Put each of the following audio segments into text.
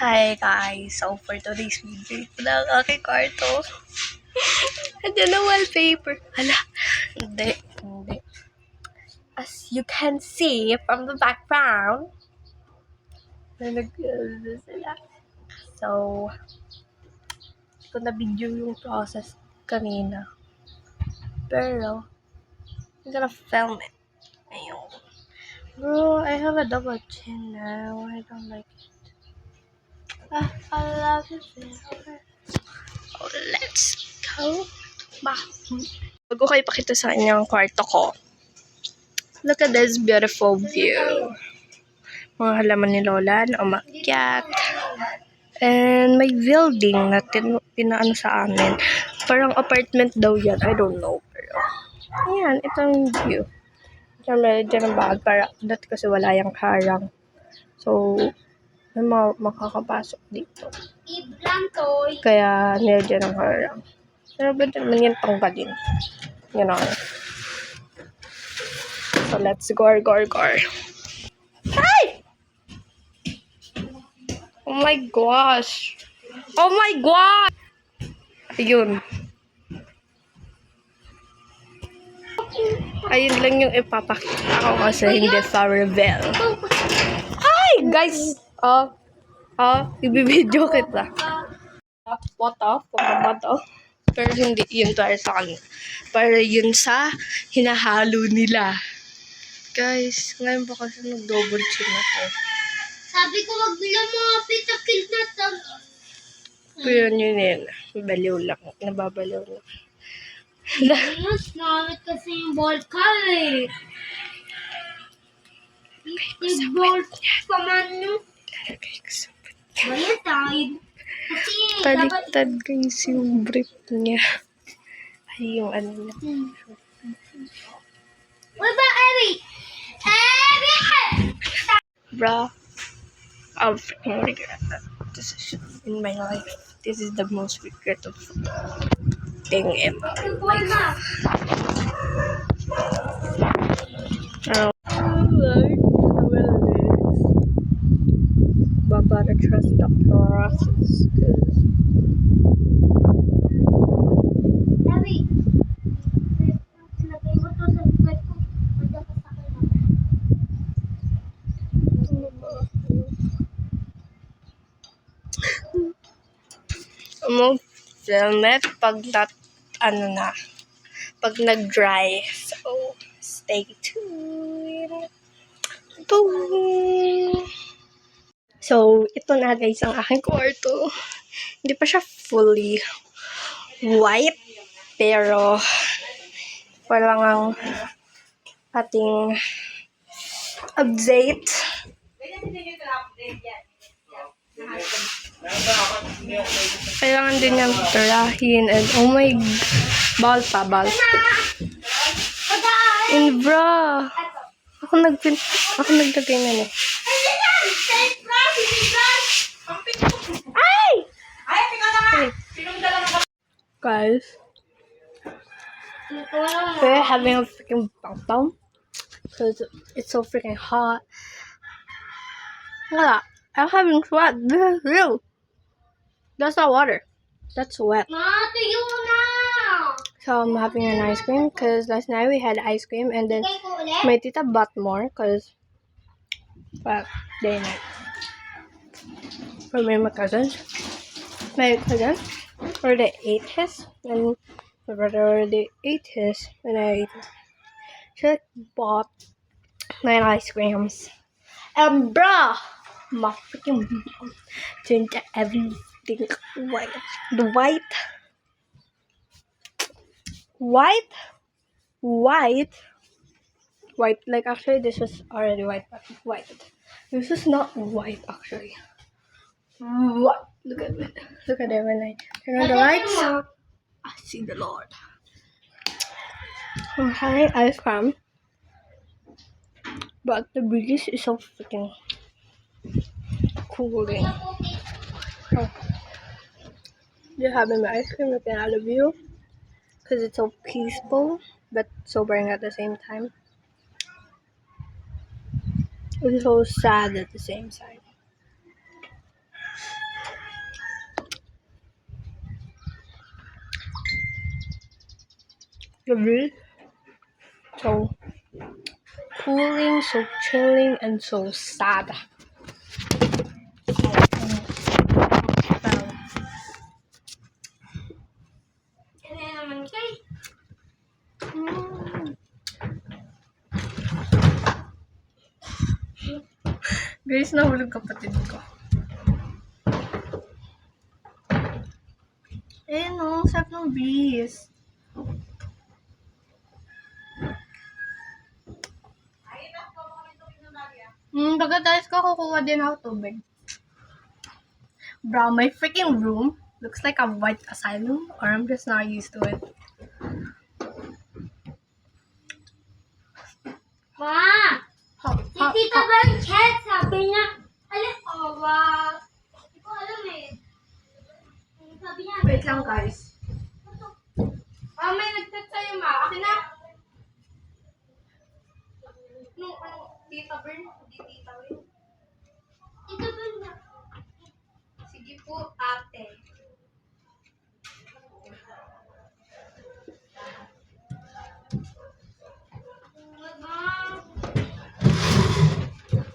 Hi guys! So for today's video, ito na ang aking kwarto. Andiyan na wallpaper. Hala, hindi. As you can see from the background, sila. So, hindi ko na-video yung process kanina. Pero, I'm gonna film it. Ayun. Bro, I have a double chin now. I don't like it. I love it. Oh, let's go. Bago ko ipakita sa inyo ang kwarto ko. Look at this beautiful view. Mga halaman ni Lola na umakyat. And may building na pinaano sa amin. Parang apartment daw yan. I don't know. Pero, ayan, itong view. Siyempre, dyan ang bag. Para, dati kasi wala yung harang. So, may makakapasok dito. Kaya, nilagyan ang harang. Pero ba naman yan tanggalin? You know. So, let's go. Hi! Oh my gosh! Oh my God! Ayun. Ayun lang yung ipapakita ko kasi hindi pa reveal. Hi! Guys! Ibibidyo kita. Photo. Pero hindi yun para sa kanya. Para yun sa hinahalo nila. Guys, ngayon pa kasi nag-double chin ako. Sabi ko magbilang mga pitakil na tag. Pero yun. Baliw lang. Nababaliw lang. Mas namit kasi yung ball ka eh. Yung ball pa man nyo. Balatay. Kasi Baliktad guys yung brief niya. Ay, yung ano niya. What about Abby? Bruh. I'm freaking regret that decision in my life. This is the most regretful thing in my life. But gotta trust the process. Abby. Sinagay mo to sa bed ko. Manda ka sa akin. Mo film it pag pag nag-dry. So, stay tuned. Boom! So, ito na guys ang aking kwarto. Hindi pa siya fully white, pero parang ang ating update. Kailangan din niyang tirahin and oh my ball. And bro, ako naglagay na ni. Ay! Guys, we're having a freaking bang because it's so freaking hot. Look, I'm having sweat. This is real. That's not water. That's wet. So I'm having an ice cream because last night we had ice cream and then my tita bought more because day night. For me and my cousins already ate his and my brother already ate his and I ate it. She bought 9 ice creams. And bruh, my freaking mom turned everything white. The white. Like actually, this was already white, but white. This is not white actually. What? Look at it. Look at it when I turn on the lights. I see the Lord. I'm having ice cream, but the breeze is so freaking cooling. Oh. Just having my ice cream looking at the view because it's so peaceful but sobering at the same time. It's so sad at the same time. gabi. So cooling, so chilling, and so sad. Ano naman kay? Guys, nahulog kapatid ko. Eh no, sarap ng breeze. Pagkatapos ko, kukuha din ako tubig. Bro, my freaking room looks like a white asylum, or I'm just not used to it. Ma! Si Tita Blanchett, sabi niya, alam ko, hindi ko alam eh. Sabi niya, Wait lang, guys. May nag-chat sa'yo, ma. Akin na. Tita Bern? Hindi Tita Bern. Tita Blanchett. Sige po, ate.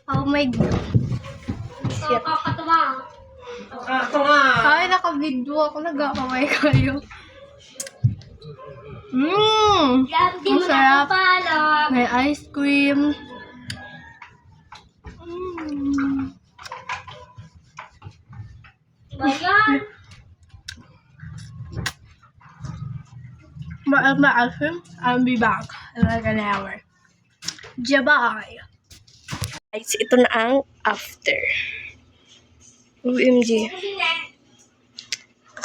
Oh my God. Shit. Kakatawa. Ay, naka-video ako. Nag-akamay kayo. Hindi mo Masarap. nakapala. May ice cream. Bayan. Ice cream. I'll be back in like an hour. Jabay. Guys, ito na ang after. OMG.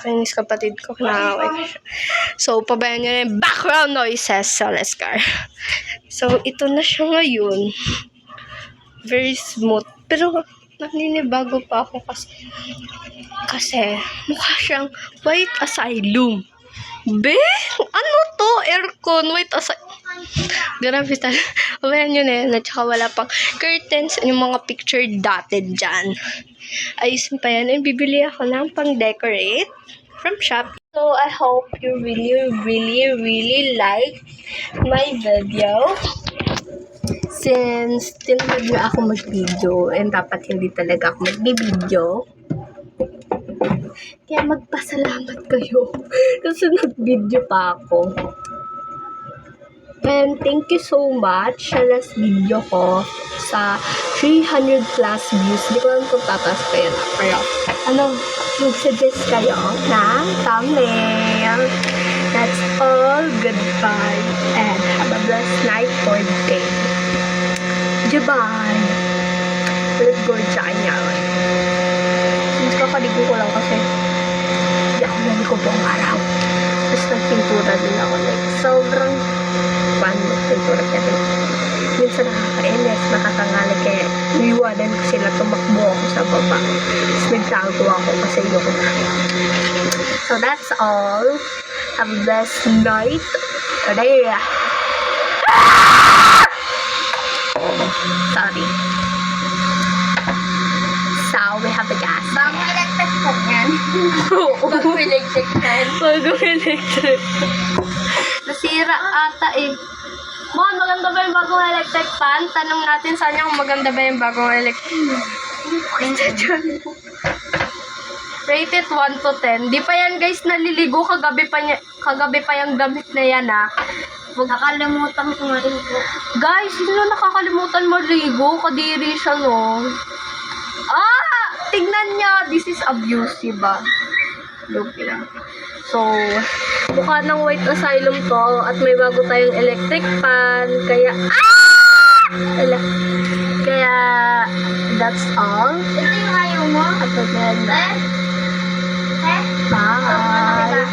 Kainis kapatid ko. Kinakaway ko siya. So, pabayan nyo na yung background noises. So, let's go. So, ito na siya ngayon. Very smooth. Pero, naninibago pa ako kasi mukha siyang white asylum. Be? Ano to? Aircon. White asylum. Grabe talaga. Pabayan nyo na yun. At saka wala pang curtains. Yung mga picture dotted dyan. Ayusin pa yan. And bibili ako ng pang-decorate from Shopee. So, I hope you really like my video. Since tinamad na ako mag-video and dapat hindi talaga ako mag-video. Kaya magpasalamat kayo kasi nag-video pa ako. And thank you so much sa last video ko sa 300 plus views. Hindi ko lang kung tataas pa yun. Pero mag-suggest kayo ng thumbnail. That's all. Goodbye. And have a blessed night or day. Goodbye. Let's go sa kanya. Since kakaligo ko lang kasi hindi ako naligo buong araw. Tapos nagpintura din ako. Like, sobrang pintura kasi minsan nakakainis, nakatangalag kaya iwanan ko sila, tumakbo ako sa baba. Tapos nagtago ako kasi ayoko na. So that's all. Have a blessed night. Today. Sorry. So we have the gas. Bagong electric fan yan. Bagong electric fan. Bagong electric. Nasira ata eh. Mon, maganda ba yung bagong electric fan? Tanong natin sa kanya kung maganda ba yung bagong electric fan. Rated 1 to 10. Di pa yan guys naliligo. Kagabi pa yung gamit na yan ah. Nakalimutan ko nga rin po. Guys, hindi na nakakalimutan maligo. Kadiri siya no. Tignan niya. This is abusive ba? Look lang. So, mukha ng white asylum to at may bago tayong electric fan. Kaya, Kaya, that's all. Ito yung ayaw mo? At again, Bye. bye.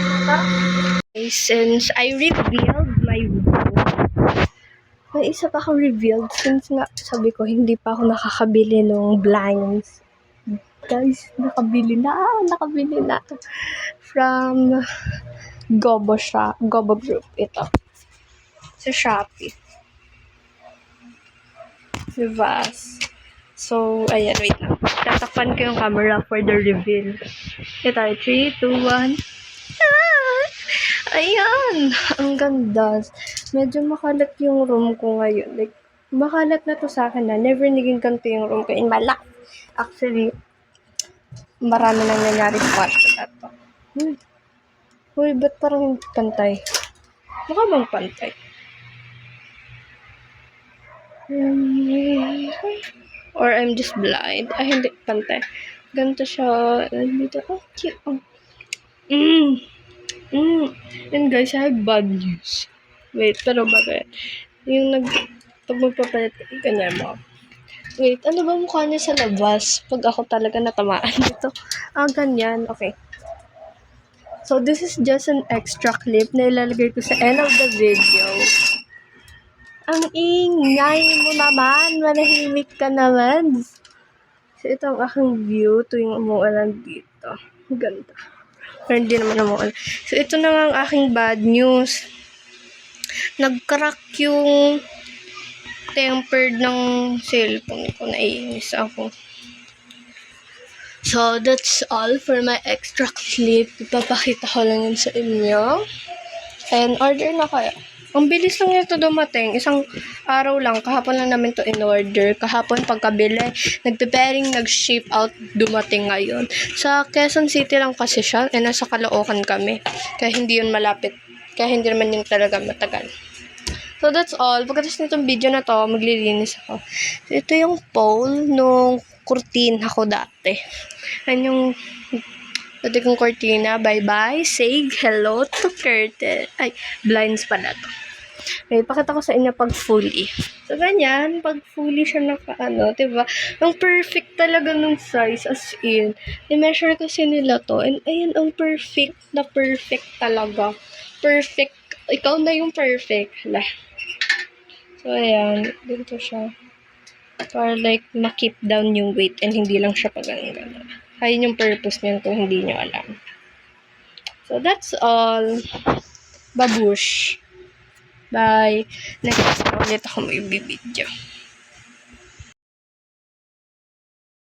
Since I revealed my video, may isa pa akong revealed since nga sabi ko hindi pa ako nakakabili ng blinds. Guys, nakabili na from Gobo Group ito sa Shopee. Diba? So, ayan, wait lang. Tatakpan ko yung camera for the reveal. Ito, 3, 2, 1. Ayan! Ang ganda. Medyo makalat yung room ko ngayon. Like, makalat na to sa akin na. Never naging ganito yung room ko in my life. Actually, marami nang nangyari sa kwarto na to. Uy, ba't parang hindi pantay? Baka bang pantay? Or I'm just blind. Ay, hindi. Pantay. Ganito siya. Dito. Oh, cute. Oh. And guys, I have bad news. Wait, pero bakit? Yung pag magpapalit, ganyan mo. Wait, ano ba mukha niya sa labas? Pag ako talaga natamaan dito. Ganyan. Okay. So, this is just an extra clip na ilalagay ko sa end of the video. Ang ingay mo naman. Manahimik ka naman. So, ito ang aking view tuwing umuulan dito. Ganda. Pero hindi naman umuulan. So, ito na nga ang aking bad news. Nag-crack yung tempered ng cellphone ko. Naiinis ako. So, that's all for my extra clip. Ipapakita ko lang yun sa inyo. And order na kayo. Ang bilis lang ito dumating. Isang araw lang. Kahapon lang namin to in-order. Kahapon pagkabili, nag-preparing, nag-ship out, dumating ngayon. Sa Quezon City lang kasi siya. And nasa Caloocan kami. Kaya hindi yun malapit. Kaya hindi naman yun talaga matagal. So, that's all. Pagkatapos nitong video na to, maglilinis ako. So, ito yung pole nung kurtina ko dati. Yan yung dati kong kurtina. Bye-bye. Say hello to curtain. Ay, blinds pala to. Okay, pakita ko sa inyo pag fully. So, ganyan. Pag fully siya diba? Ang perfect talaga ng size. As in, i-measure kasi nila to. And, ayan, ang perfect na perfect talaga. Perfect. Ikaw na yung perfect. Hala. So, ayan. Dito siya. Para like, ma-keep down yung weight and hindi lang siya pag-gano'n. Ayun yung purpose niyan kung hindi nyo alam. So, that's all. Babush. Bye. Next na ulit ako may video.